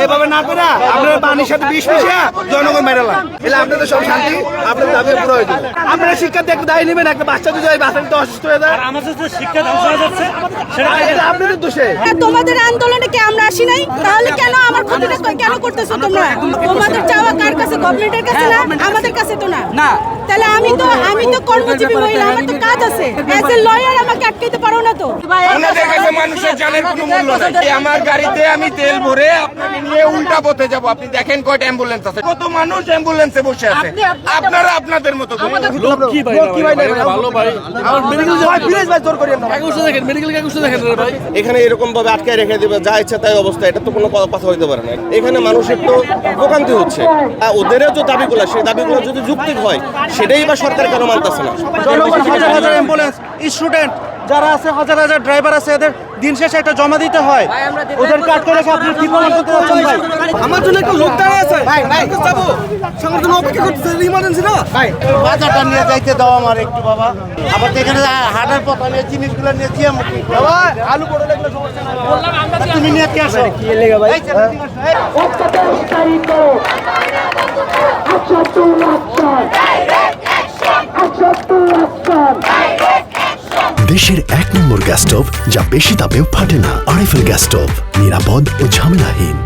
এভাবে না করে আপনারা পানির সাথে বিষ মিশিয়ে জনগণ মেরালাম, এলে আপনাদের সব শান্তি আপনাদের দাবি পুরো হয়ে যাবে। আপনারা শিক্ষার্থী একটা দায়ী নেবেন, একটা বাচ্চা যদি বাচ্চাটা অসুস্থ হয়ে যায়, আমাদের যে শিক্ষা ধ্বংস হয়ে যাচ্ছে এটা আপনাদের দোষে। তোমাদের আন্দোলনে কি আমরা আসি নাই? তাহলে কেন আমার ক্ষতিটা কেন করতেছো তোমরা? তোমাদের চাওয়া কার কাছে? গভর্নমেন্টের কাছে না, আমাদের কাছে তো না। তাহলে আমি তো কর্মজীবী মহিলা, আমার তো কাজ আছে। অ্যাজ এ লয়ার আমাকে আটকাইতে পারো না তো। আপনাদের কাছে মানুষের জানের কোনো মূল্য নাই। আমার গাড়িতে আমি তেল ভরে আপনাকে নিয়ে উল্টা পথে যাব, আপনি দেখেন কয়টা অ্যাম্বুলেন্স আছে, কত মানুষ অ্যাম্বুলেন্সে বসে আছে। আপনারা আপনাদের মতো কি ভাই ভালো ভাই, আমার মেডিকেল ভাই প্লিজ ভাই জোর করিয়েন না, কাগজটা দেখেন, মেডিকেল কাগজটা দেখেন রে ভাই। এখানে এরকম ভাবে আটকায় রেখে দিবে যা ইচ্ছা তাই অবস্থা, এটা তো কোনো কথা হইতে পারে না। এখানে মানুষের তো ভোগান্তি হচ্ছে, ওদেরও যে দাবিগুলো সেই দাবিগুলো যদি যৌক্তিক হয় সেটাই বা সরকার কেন মানতেছে না? জনগণ হাজার হাজার অ্যাম্বুলেন্স, স্টুডেন্ট যারা আছে, হাজার হাজার ড্রাইভার আছে, এদের দিন শেষে একটা জমা দিতে হয়। ওদের কাট করে রেখে আপনি কি প্রমাণ করতে পারছেন ভাই? আমার জন্য একটা লোক দাঁড়িয়ে আছে ভাই, যাবো সংগঠন অপেক্ষা করতেছে, ইমার্জেন্সি না ভাই। বাজারটা নিয়ে যাইতে দাও আমার একটু বাবা। আবার তো এখানে হাটের পথা নিয়ে জিনিসগুলো নিয়ে কি বাবা আলু পড়ে লাগলে সমস্যা নাই, তুমি নিয়ে কি আসো? কি লেগে ভাই? দেশের 1 নম্বর গ্যাস স্টোভ যা বেশি তাপেও ফাটে না। আরএফএল গ্যাস স্টোভ, নিরাপদ ও ঝামেলাহীন।